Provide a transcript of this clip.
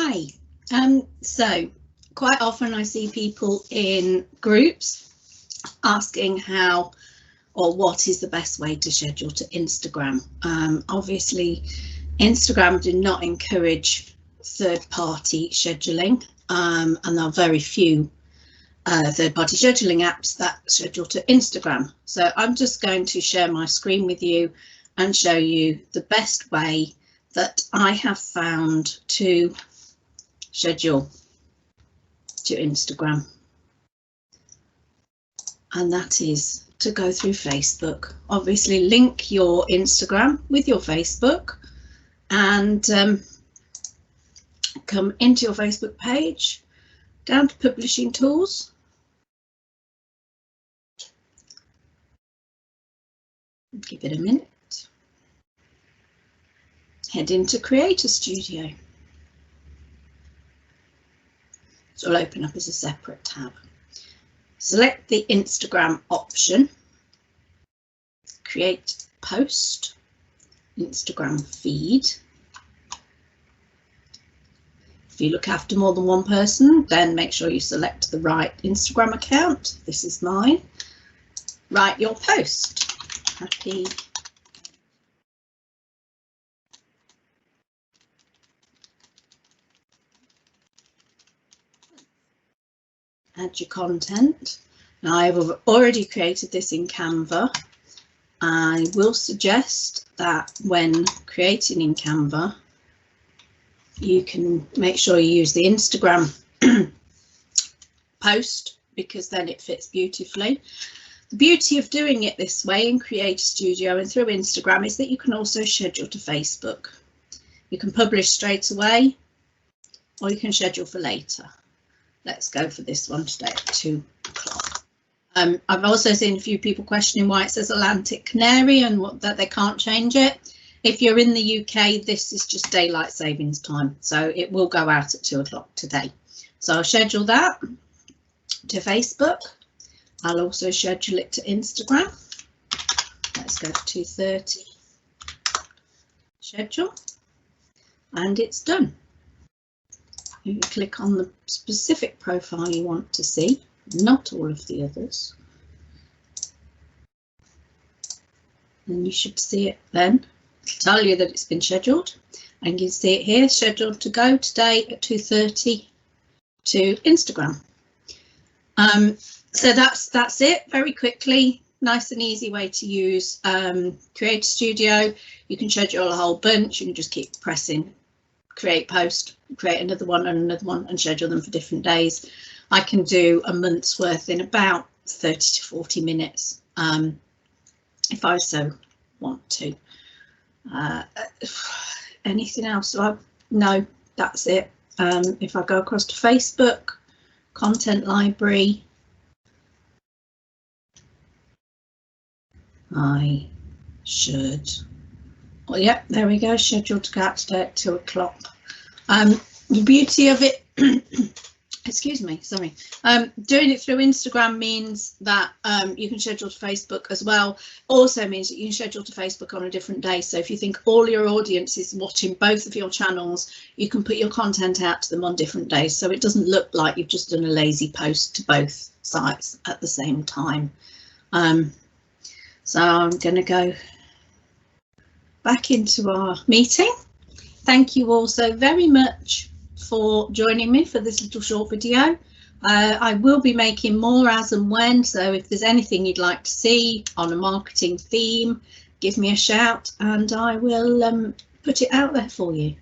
Okay, so quite often I see people in groups asking how or what is the best way to schedule to Instagram. Obviously, Instagram do not encourage third-party scheduling, and there are very few third-party scheduling apps that schedule to Instagram. So I'm just going to share my screen with you and show you the best way that I have found to schedule to Instagram, and that is to go through Facebook. Obviously link your Instagram with your Facebook and come into your Facebook page, down to publishing tools, give it a minute, head into Creator Studio. So it'll open up as a separate tab. Select the Instagram option, create post, Instagram feed. If you look after more than one person, then make sure you select the right Instagram account. This is mine. Write your post. Happy add your content. Now I've already created this in Canva. I will suggest that when creating in Canva, you can make sure you use the Instagram post, because then it fits beautifully. The beauty of doing it this way in Creator Studio and through Instagram is that you can also schedule to Facebook. You can publish straight away, or you can schedule for later. Let's go for this one today at 2 o'clock. I've also seen a few people questioning why it says Atlantic Canary and that they can't change it. If you're in the UK, this is just daylight savings time, so it will go out at 2 o'clock today. So I'll schedule that to Facebook. I'll also schedule it to Instagram. Let's go to 2:30. Schedule, and it's done. You can click on the specific profile you want to see, not all of the others. And you should see it then. It'll tell you that it's been scheduled. And you can see it here, scheduled to go today at 2:30 to Instagram. So that's it, very quickly, nice and easy way to use Creator Studio. You can schedule a whole bunch. You can just keep pressing create post, create another one and schedule them for different days. I can do a month's worth in about 30 to 40 minutes if I so want to. Anything else? No, that's it. If I go across to Facebook, content library, I should. Well, yep, there we go, scheduled to go out today at 2 o'clock. The beauty of it, excuse me, sorry, doing it through Instagram means that you can schedule to Facebook as well. Also means that you can schedule to Facebook on a different day. So if you think all your audience is watching both of your channels, you can put your content out to them on different days. So it doesn't look like you've just done a lazy post to both sites at the same time. So I'm going to go back into our meeting. Thank you all so very much for joining me for this little short video. I will be making more as and when, so if there's anything you'd like to see on a marketing theme, give me a shout and I will put it out there for you.